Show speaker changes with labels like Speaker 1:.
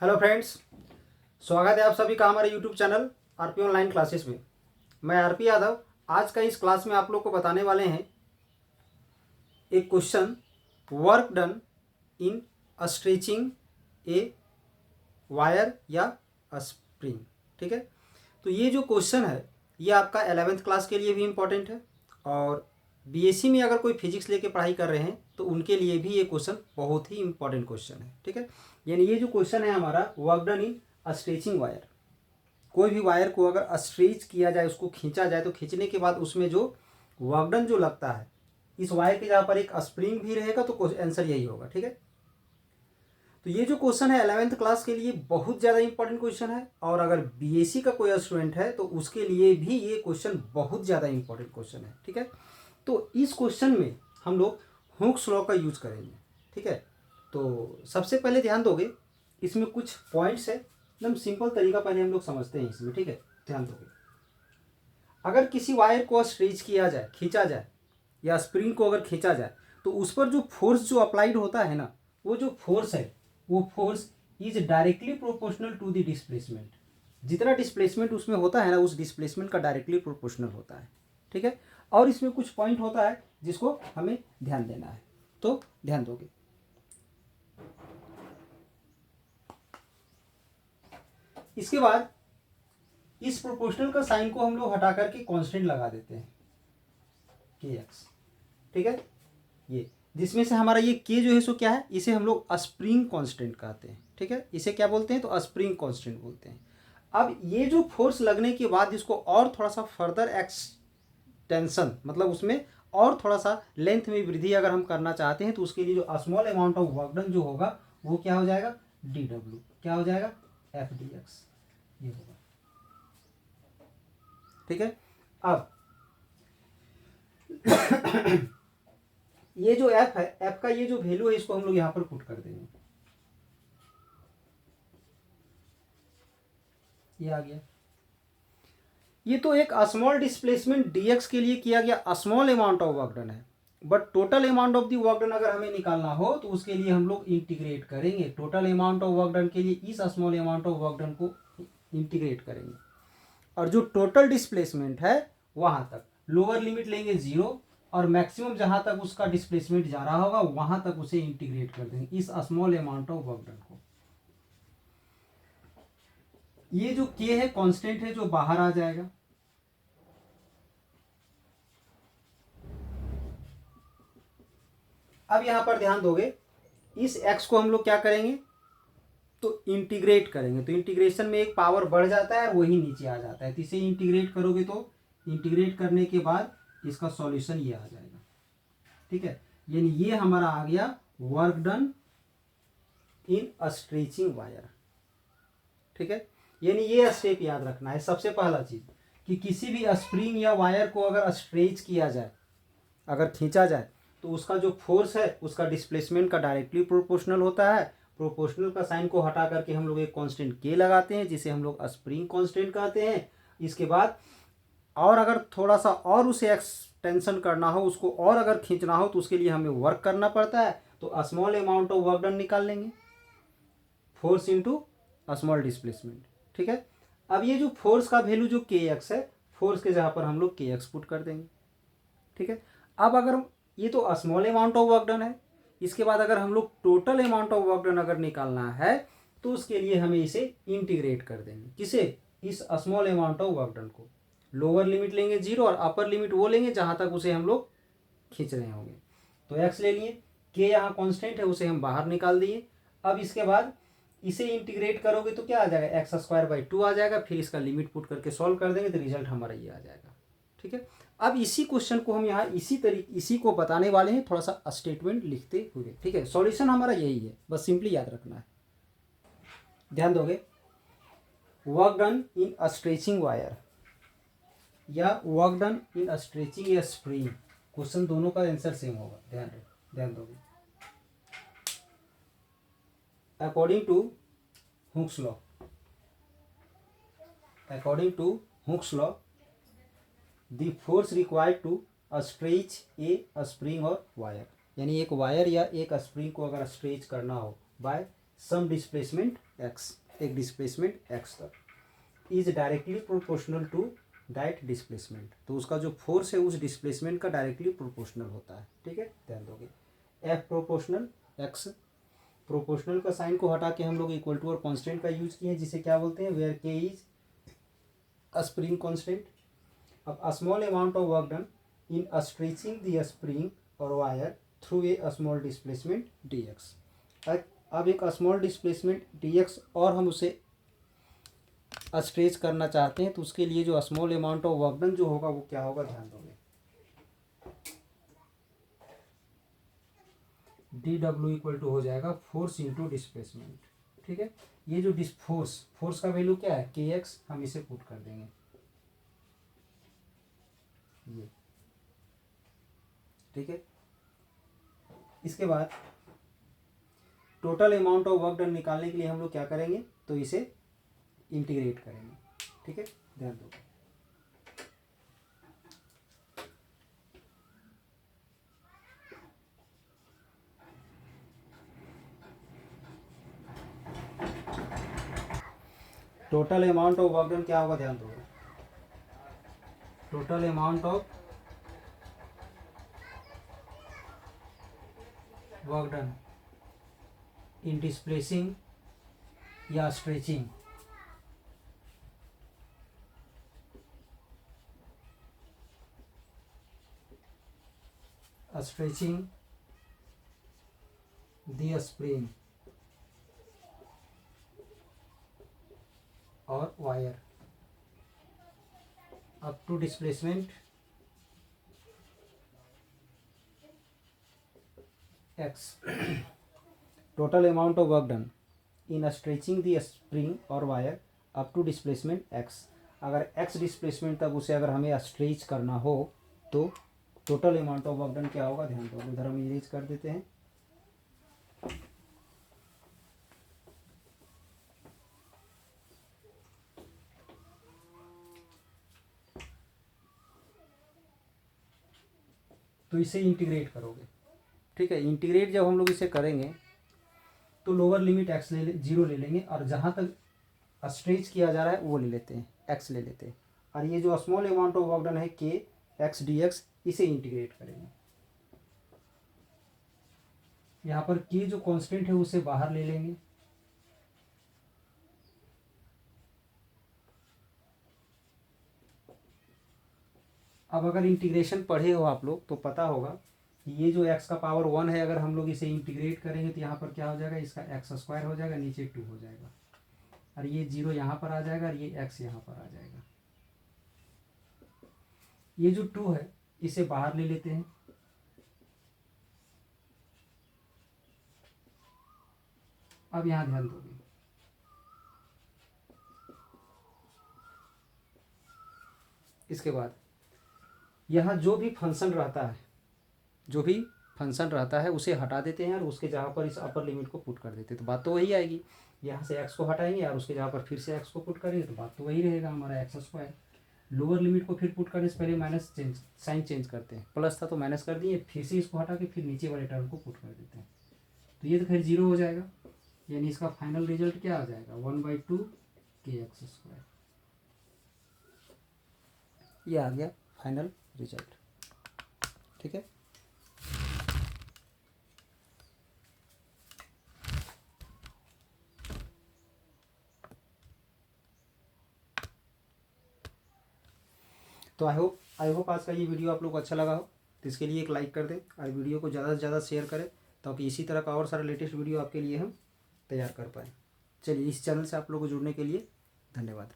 Speaker 1: Hello friends, स्वागत है आप सभी का हमारे YouTube channel RP online classes में। मैं आरपी यादव आज का इस क्लास में आप लोग को बताने वाले हैं एक question, work done in stretching a wire या स्प्रिंग। ठीक है, तो ये जो क्वेश्चन है ये आपका 11th क्लास के लिए भी इम्पोर्टेंट है और बीएससी में अगर कोई फिजिक्स लेके पढ़ाई कर रहे हैं तो उनके लिए भी ये क्वेश्चन बहुत ही इम्पोर्टेंट क्वेश्चन है। ठीक है, यानी ये जो क्वेश्चन है हमारा work done in stretching wire, कोई भी वायर को अगर स्ट्रेच किया जाए, उसको खींचा जाए तो खींचने के बाद उसमें जो वर्क डन जो लगता है, इस वायर के जहाँ पर एक स्प्रिंग भी रहेगा तो आंसर यही होगा। ठीक है, तो ये जो क्वेश्चन है 11th क्लास के लिए बहुत ज़्यादा इंपॉर्टेंट क्वेश्चन है और अगर बीएससी का कोई स्टूडेंट है तो उसके लिए भी ये क्वेश्चन बहुत ज़्यादा इंपॉर्टेंट क्वेश्चन है। ठीक है, तो इस क्वेश्चन में हम लोग हुक्स लॉ का यूज करेंगे। ठीक है, तो सबसे पहले ध्यान दोगे, इसमें कुछ पॉइंट्स है, एकदम सिंपल तरीका पहले हम लोग समझते हैं इसमें। ठीक है, ध्यान दोगे, अगर किसी वायर को स्ट्रेच किया जाए, खींचा जाए या स्प्रिंग को अगर खींचा जाए तो उस पर जो फोर्स जो अप्लाइड होता है ना, वो जो फोर्स है वो force is directly proportional to the displacement. जितना डिस्प्लेसमेंट उसमें होता है ना, उस डिस्प्लेसमेंट का डायरेक्टली प्रोपोर्शनल होता है। ठीक है, और इसमें कुछ पॉइंट होता है जिसको हमें ध्यान देना है, तो ध्यान दोगे। इसके बाद इस प्रोपोर्शनल का साइन को हम लोग हटा करके कांस्टेंट लगा देते हैं के एक्स। ठीक है, ये जिसमें से हमारा ये के जो है सो क्या है, इसे हम लोग स्प्रिंग कांस्टेंट कहते हैं। ठीक है, इसे क्या बोलते हैं, तो स्प्रिंग कांस्टेंट बोलते हैं। अब ये जो फोर्स लगने के बाद इसको और थोड़ा सा फर्दर एक्सटेंशन, मतलब उसमें और थोड़ा सा लेंथ में वृद्धि अगर हम करना चाहते हैं तो उसके लिए जो small amount of work done जो होगा वो क्या हो जाएगा, डी डब्ल्यू, क्या हो जाएगा, एफ डी एक्स, ये होगा। ठीक है, अब ये जो एफ है, एफ का ये जो वैल्यू है इसको हम लोग यहां पर पुट कर देंगे, ये आ गया। ये तो एक स्मॉल डिस्प्लेसमेंट डीएक्स के लिए किया गया small amount of work done है, but total amount of the work done अगर हमें निकालना हो तो उसके लिए हम लोग इंटीग्रेट करेंगे। Total amount of work done के लिए इस small amount of work done को इंटीग्रेट करेंगे और जो टोटल डिस्प्लेसमेंट है वहां तक लोअर लिमिट लेंगे 0 और मैक्सिमम जहां तक उसका डिस्प्लेसमेंट जा रहा होगा वहां तक उसे इंटीग्रेट कर देंगे इस small amount of work done को। ये जो के है कांस्टेंट है जो बाहर आ जाएगा। अब यहां पर ध्यान दोगे, इस x को हम लोग क्या करेंगे, तो इंटीग्रेट करेंगे, तो इंटीग्रेशन में एक पावर बढ़ जाता है और वही नीचे आ जाता है, तो इसे इंटीग्रेट करोगे तो इंटीग्रेट करने के बाद इसका सॉल्यूशन ये आ जाएगा। ठीक है, यानी ये हमारा आ गया work done in stretching wire. ठीक है, यानी ये स्टेप याद रखना है सबसे पहला चीज, कि किसी भी स्प्रिंग या वायर को अगर स्ट्रेच किया जाए, अगर खींचा जाए तो उसका जो फोर्स है उसका डिस्प्लेसमेंट का डायरेक्टली प्रोपोर्शनल होता है। प्रोपोर्शनल का साइन को हटा करके हम लोग एक कांस्टेंट के लगाते हैं जिसे हम लोग स्प्रिंग कांस्टेंट कहते हैं। इसके बाद और अगर थोड़ा सा और उसे एक्सटेंशन करना हो, उसको और अगर खींचना हो तो उसके लिए हमें वर्क करना पड़ता है, तो small amount of work done निकाल लेंगे, फोर्स इंटू स्मॉल डिस्प्लेसमेंट। ठीक है, अब ये जो फोर्स का वैल्यू जो के एक्स है, फोर्स के जगह पर हम लोग के एक्स पुट कर देंगे। ठीक है, अब अगर ये तो small amount of work done है, इसके बाद अगर हम लोग total amount of work done अगर निकालना है तो उसके लिए हमें इसे इंटीग्रेट कर देंगे, किसे, इस small amount of work done को। लोअर लिमिट लेंगे 0 और अपर लिमिट वो लेंगे जहां तक उसे हम लोग खींच रहे होंगे, तो एक्स ले लिए, के यहाँ कॉन्स्टेंट है उसे हम बाहर निकाल दिए। अब इसके बाद इसे इंटीग्रेट करोगे तो क्या आ जाएगा, एक्स स्क्वायर बाई 2 आ जाएगा, फिर इसका लिमिट पुट करके सॉल्व कर देंगे तो रिजल्ट हमारा ये आ जाएगा। ठीक है, अब इसी क्वेश्चन को हम यहाँ इसी को बताने वाले हैं, थोड़ा सा स्टेटमेंट लिखते हुए। ठीक है, सॉल्यूशन हमारा यही है, बस सिंपली याद रखना है। ध्यान दोगे, work done in stretching wire या वर्क डन इन स्ट्रेचिंग या स्प्रिंग, क्वेश्चन दोनों का आंसर सेम होगा, ध्यान दोगे। According to Hooke's law, according to Hooke's law, the force required to stretch a spring or wire, यानी एक वायर या एक स्प्रिंग को अगर स्ट्रेच करना हो बाय सम डिस्प्लेसमेंट x, एक डिस्प्लेसमेंट x तक, is directly proportional to that displacement, तो उसका जो फोर्स है उस डिस्प्लेसमेंट का डायरेक्टली प्रोपोर्शनल होता है। ठीक है, ध्यान दोगे। F प्रोपोर्शनल, x प्रोपोर्शनल का साइन को हटा के हम लोग इक्वल टू और कांस्टेंट का यूज किए हैं, जिसे क्या बोलते हैं, where k is a spring constant. अब a small amount of work done in stretching the spring और wire through a small displacement dx। अब एक स्मॉल डिस्प्लेसमेंट dx और हम उसे स्ट्रेच करना चाहते हैं, तो उसके लिए जो small amount of work done जो होगा वो क्या होगा, ध्यान दोगे, dw इक्वल टू हो जाएगा फोर्स इंटू डिस्प्लेसमेंट। ठीक है, ये जो फोर्स का वैल्यू क्या है, kx, हम इसे पुट कर देंगे ये। ठीक है, इसके बाद total amount of work done निकालने के लिए हम लोग क्या करेंगे, तो इसे इंटीग्रेट करेंगे। ठीक है, ध्यान दो। Total amount of work done क्या होगा, ध्यान दो। Total amount of work done in displacing या स्ट्रेचिंग द स्प्रिंग और wire up to displacement x। Total amount of work done in stretching the spring और wire up to displacement x। अगर x displacement तक उसे अगर हमें stretch करना हो तो total amount of work done क्या होगा, ध्यान दो। उधर हम इरेज कर देते हैं। तो इसे इंटीग्रेट करोगे। ठीक है, इंटीग्रेट जब हम लोग इसे करेंगे तो लोअर लिमिट x जीरो ले लेंगे, और जहाँ तक स्ट्रेच किया जा रहा है वो ले लेते हैं, x ले लेते हैं, और ये जो small amount of work done है k x dx, इसे इंटीग्रेट करेंगे। यहाँ पर k जो कांस्टेंट है उसे बाहर ले लेंगे, अब अगर इंटीग्रेशन पढ़े हो आप लोग तो पता होगा कि ये जो x का पावर 1 है, अगर हम लोग इसे इंटीग्रेट करेंगे तो यहाँ पर क्या हो जाएगा, इसका x स्क्वायर हो जाएगा, नीचे 2 हो जाएगा, और ये 0 यहाँ पर आ जाएगा, और ये x यहाँ पर आ जाएगा। ये जो 2 है इसे बाहर ले लेते हैं, अब यहाँ ध्यान दोगे, इसके बाद यहाँ जो भी फंक्शन रहता है उसे हटा देते हैं और उसके जगह पर इस अपर लिमिट को पुट कर देते हैं, तो बात तो वही आएगी। यहाँ से x को हटाएंगे और उसके जगह पर फिर से x को पुट करेंगे, तो बात तो वही रहेगा हमारा x स्क्वायर। लोअर लिमिट को फिर पुट करने से पहले माइनस साइन चेंज करते हैं, प्लस था तो माइनस कर दिए, फिर से इसको हटा के फिर नीचे वाले टर्म को पुट कर देते हैं, तो ये तो फिर 0 हो जाएगा, यानी इसका फाइनल रिजल्ट क्या आ जाएगा, 1/2 kx स्क्वायर। ये आ गया फाइनल रिजल्ट। ठीक है, तो आई होप आज का ये वीडियो आप लोग को अच्छा लगा हो, तो इसके लिए एक लाइक कर दें और वीडियो को ज़्यादा से ज़्यादा शेयर करें, ताकि इसी तरह का और सारा लेटेस्ट वीडियो आपके लिए हम तैयार कर पाएँ। चलिए, इस चैनल से आप लोगों को जुड़ने के लिए धन्यवाद।